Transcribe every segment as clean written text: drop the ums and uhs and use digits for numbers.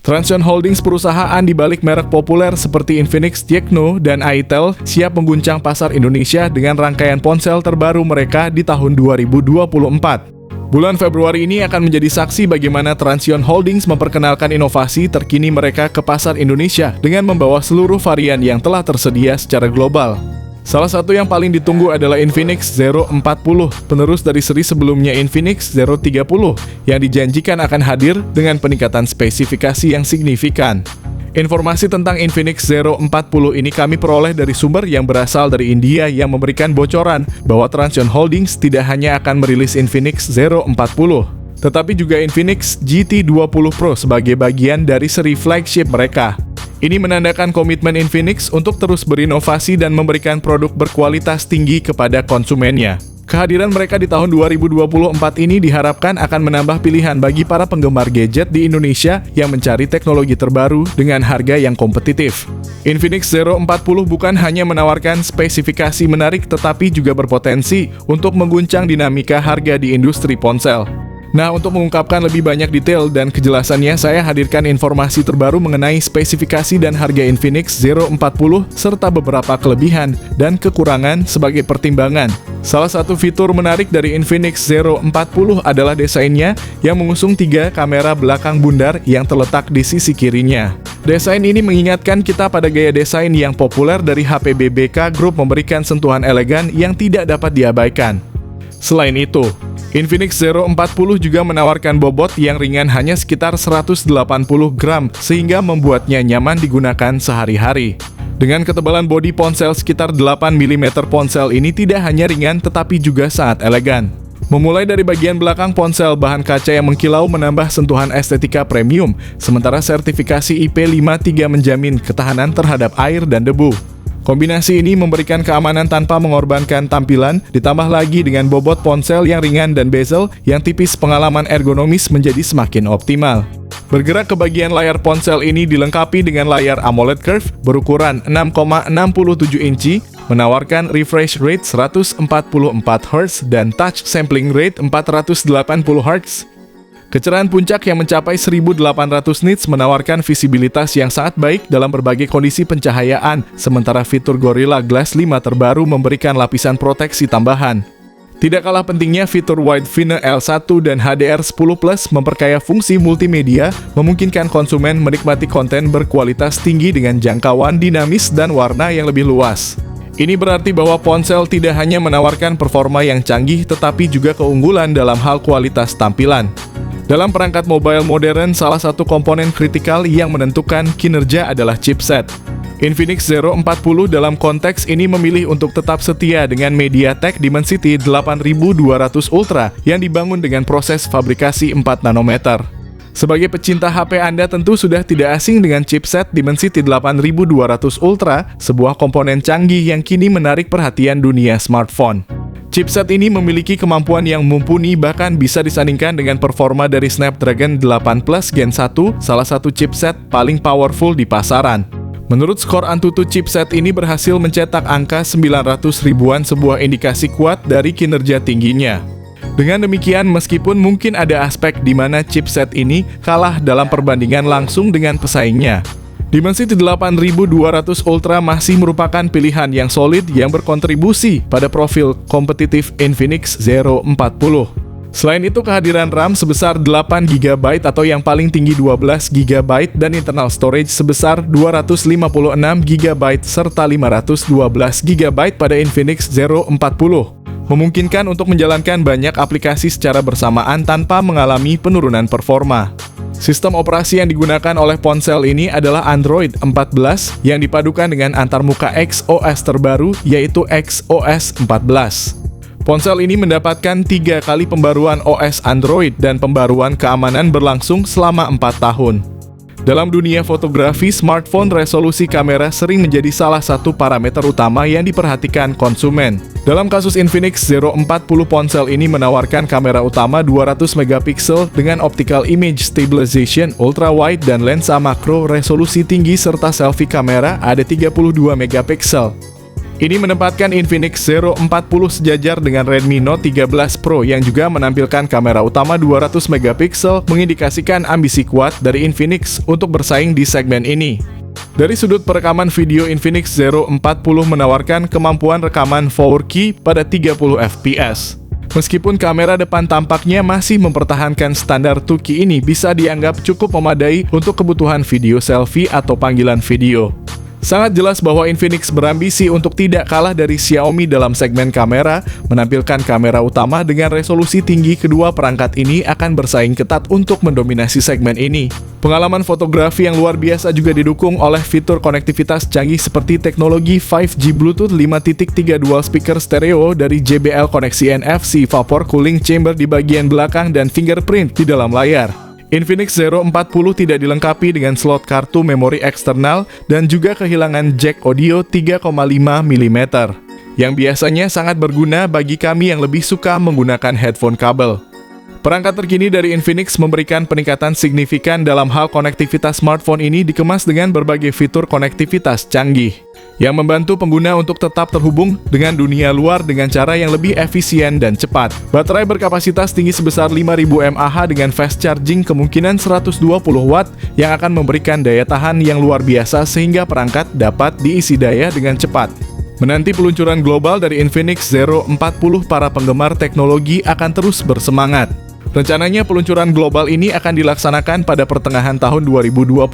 Transsion Holdings, perusahaan di balik merek populer seperti Infinix, Tecno, dan Itel, siap mengguncang pasar Indonesia dengan rangkaian ponsel terbaru mereka di tahun 2024. Bulan Februari ini akan menjadi saksi bagaimana Transsion Holdings memperkenalkan inovasi terkini mereka ke pasar Indonesia dengan membawa seluruh varian yang telah tersedia secara global. Salah satu yang paling ditunggu adalah Infinix Zero 40, penerus dari seri sebelumnya Infinix Zero 30, yang dijanjikan akan hadir dengan peningkatan spesifikasi yang signifikan. Informasi tentang Infinix Zero 40 ini kami peroleh dari sumber yang berasal dari India yang memberikan bocoran bahwa Transsion Holdings tidak hanya akan merilis Infinix Zero 40, tetapi juga Infinix GT20 Pro sebagai bagian dari seri flagship mereka. Ini menandakan komitmen Infinix untuk terus berinovasi dan memberikan produk berkualitas tinggi kepada konsumennya. Kehadiran mereka di tahun 2024 ini diharapkan akan menambah pilihan bagi para penggemar gadget di Indonesia yang mencari teknologi terbaru dengan harga yang kompetitif. Infinix Zero 40 bukan hanya menawarkan spesifikasi menarik tetapi juga berpotensi untuk mengguncang dinamika harga di industri ponsel. Nah, untuk mengungkapkan lebih banyak detail dan kejelasannya, saya hadirkan informasi terbaru mengenai spesifikasi dan harga Infinix Zero 40 serta beberapa kelebihan dan kekurangan sebagai pertimbangan. Salah satu fitur menarik dari Infinix Zero 40 adalah desainnya yang mengusung 3 kamera belakang bundar yang terletak di sisi kirinya. Desain ini mengingatkan kita pada gaya desain yang populer dari HP BBK Group, memberikan sentuhan elegan yang tidak dapat diabaikan. Selain itu, Infinix Zero 40 juga menawarkan bobot yang ringan hanya sekitar 180 gram sehingga membuatnya nyaman digunakan sehari-hari. Dengan ketebalan bodi ponsel sekitar 8 mm, ponsel ini tidak hanya ringan tetapi juga sangat elegan. Memulai dari bagian belakang ponsel, bahan kaca yang mengkilau menambah sentuhan estetika premium, sementara sertifikasi IP53 menjamin ketahanan terhadap air dan debu. Kombinasi ini memberikan keamanan tanpa mengorbankan tampilan, ditambah lagi dengan bobot ponsel yang ringan dan bezel yang tipis, pengalaman ergonomis menjadi semakin optimal. Bergerak ke bagian layar, ponsel ini dilengkapi dengan layar AMOLED Curve berukuran 6,67 inci, menawarkan refresh rate 144 Hz dan touch sampling rate 480 Hz. Kecerahan puncak yang mencapai 1800 nits menawarkan visibilitas yang sangat baik dalam berbagai kondisi pencahayaan, sementara fitur Gorilla Glass 5 terbaru memberikan lapisan proteksi tambahan. Tidak kalah pentingnya, fitur Wideview L1 dan HDR10+ memperkaya fungsi multimedia, memungkinkan konsumen menikmati konten berkualitas tinggi dengan jangkauan dinamis dan warna yang lebih luas. Ini berarti bahwa ponsel tidak hanya menawarkan performa yang canggih, tetapi juga keunggulan dalam hal kualitas tampilan. Dalam perangkat mobile modern, salah satu komponen kritikal yang menentukan kinerja adalah chipset. Infinix Zero 40 dalam konteks ini memilih untuk tetap setia dengan MediaTek Dimensity 8200 Ultra yang dibangun dengan proses fabrikasi 4 nanometer. Sebagai pecinta HP, Anda tentu sudah tidak asing dengan chipset Dimensity 8200 Ultra, sebuah komponen canggih yang kini menarik perhatian dunia smartphone. Chipset ini memiliki kemampuan yang mumpuni, bahkan bisa disandingkan dengan performa dari Snapdragon 8 Plus Gen 1, salah satu chipset paling powerful di pasaran. Menurut skor Antutu, chipset ini berhasil mencetak angka 900 ribuan, sebuah indikasi kuat dari kinerja tingginya. Dengan demikian, meskipun mungkin ada aspek di mana chipset ini kalah dalam perbandingan langsung dengan pesaingnya, Dimensity 8200 Ultra masih merupakan pilihan yang solid yang berkontribusi pada profil kompetitif Infinix Zero 40. Selain itu, kehadiran RAM sebesar 8 GB atau yang paling tinggi 12 GB dan internal storage sebesar 256 GB serta 512 GB pada Infinix Zero 40 memungkinkan untuk menjalankan banyak aplikasi secara bersamaan tanpa mengalami penurunan performa. Sistem operasi yang digunakan oleh ponsel ini adalah Android 14 yang dipadukan dengan antarmuka XOS terbaru, yaitu XOS 14. Ponsel ini mendapatkan 3 kali pembaruan OS Android dan pembaruan keamanan berlangsung selama 4 tahun. Dalam dunia fotografi, smartphone resolusi kamera sering menjadi salah satu parameter utama yang diperhatikan konsumen. Dalam kasus Infinix Zero 40, ponsel ini menawarkan kamera utama 200 megapiksel dengan optical image stabilization ultra wide dan lensa makro resolusi tinggi serta selfie kamera ada 32 megapiksel. Ini menempatkan Infinix Zero 40 sejajar dengan Redmi Note 13 Pro yang juga menampilkan kamera utama 200 megapiksel, mengindikasikan ambisi kuat dari Infinix untuk bersaing di segmen ini. Dari sudut perekaman video, Infinix Zero 40 menawarkan kemampuan rekaman 4K pada 30 fps. Meskipun kamera depan tampaknya masih mempertahankan standar 2K, ini bisa dianggap cukup memadai untuk kebutuhan video selfie atau panggilan video. Sangat jelas bahwa Infinix berambisi untuk tidak kalah dari Xiaomi dalam segmen kamera. Menampilkan kamera utama dengan resolusi tinggi, kedua perangkat ini akan bersaing ketat untuk mendominasi segmen ini. Pengalaman fotografi yang luar biasa juga didukung oleh fitur konektivitas canggih seperti teknologi 5G Bluetooth 5.3 dual speaker stereo dari JBL, koneksi NFC, vapor cooling chamber di bagian belakang, dan fingerprint di dalam layar. Infinix Zero 40 tidak dilengkapi dengan slot kartu memori eksternal dan juga kehilangan jack audio 3,5 mm, yang biasanya sangat berguna bagi kami yang lebih suka menggunakan headphone kabel. Perangkat terkini dari Infinix memberikan peningkatan signifikan dalam hal konektivitas. Smartphone ini dikemas dengan berbagai fitur konektivitas canggih yang membantu pengguna untuk tetap terhubung dengan dunia luar dengan cara yang lebih efisien dan cepat. Baterai berkapasitas tinggi sebesar 5000 mAh dengan fast charging kemungkinan 120 Watt yang akan memberikan daya tahan yang luar biasa sehingga perangkat dapat diisi daya dengan cepat. Menanti peluncuran global dari Infinix Zero 40, para penggemar teknologi akan terus bersemangat. Rencananya peluncuran global ini akan dilaksanakan pada pertengahan tahun 2024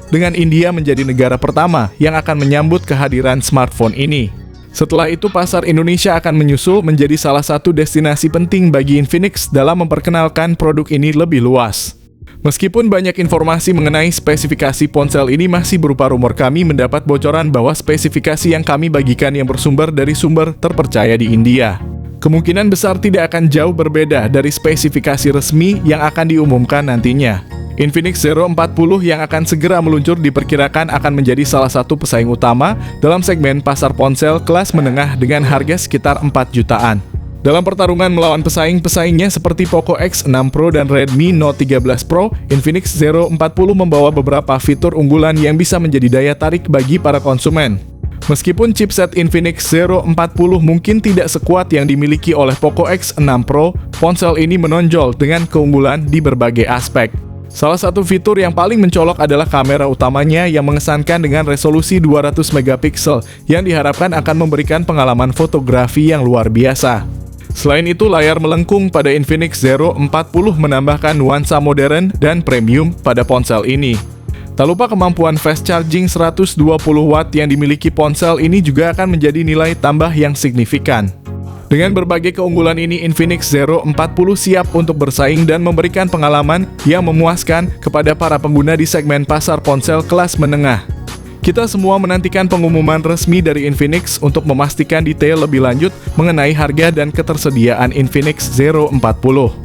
dengan India menjadi negara pertama yang akan menyambut kehadiran smartphone ini. Setelah itu pasar Indonesia akan menyusul menjadi salah satu destinasi penting bagi Infinix dalam memperkenalkan produk ini lebih luas. Meskipun banyak informasi mengenai spesifikasi ponsel ini masih berupa rumor, kami mendapat bocoran bahwa spesifikasi yang kami bagikan yang bersumber dari sumber terpercaya di India kemungkinan besar tidak akan jauh berbeda dari spesifikasi resmi yang akan diumumkan nantinya. Infinix Zero 40 yang akan segera meluncur diperkirakan akan menjadi salah satu pesaing utama dalam segmen pasar ponsel kelas menengah dengan harga sekitar 4 jutaan. Dalam pertarungan melawan pesaing-pesaingnya seperti Poco X6 Pro dan Redmi Note 13 Pro, Infinix Zero 40 membawa beberapa fitur unggulan yang bisa menjadi daya tarik bagi para konsumen. Meskipun chipset Infinix Zero 40 mungkin tidak sekuat yang dimiliki oleh Poco X6 Pro, ponsel ini menonjol dengan keunggulan di berbagai aspek. Salah satu fitur yang paling mencolok adalah kamera utamanya yang mengesankan dengan resolusi 200 megapiksel yang diharapkan akan memberikan pengalaman fotografi yang luar biasa. Selain itu, layar melengkung pada Infinix Zero 40 menambahkan nuansa modern dan premium pada ponsel ini. Tak lupa kemampuan fast charging 120 Watt yang dimiliki ponsel ini juga akan menjadi nilai tambah yang signifikan. Dengan berbagai keunggulan ini, Infinix Zero 40 siap untuk bersaing dan memberikan pengalaman yang memuaskan kepada para pengguna di segmen pasar ponsel kelas menengah. Kita semua menantikan pengumuman resmi dari Infinix untuk memastikan detail lebih lanjut mengenai harga dan ketersediaan Infinix Zero 40.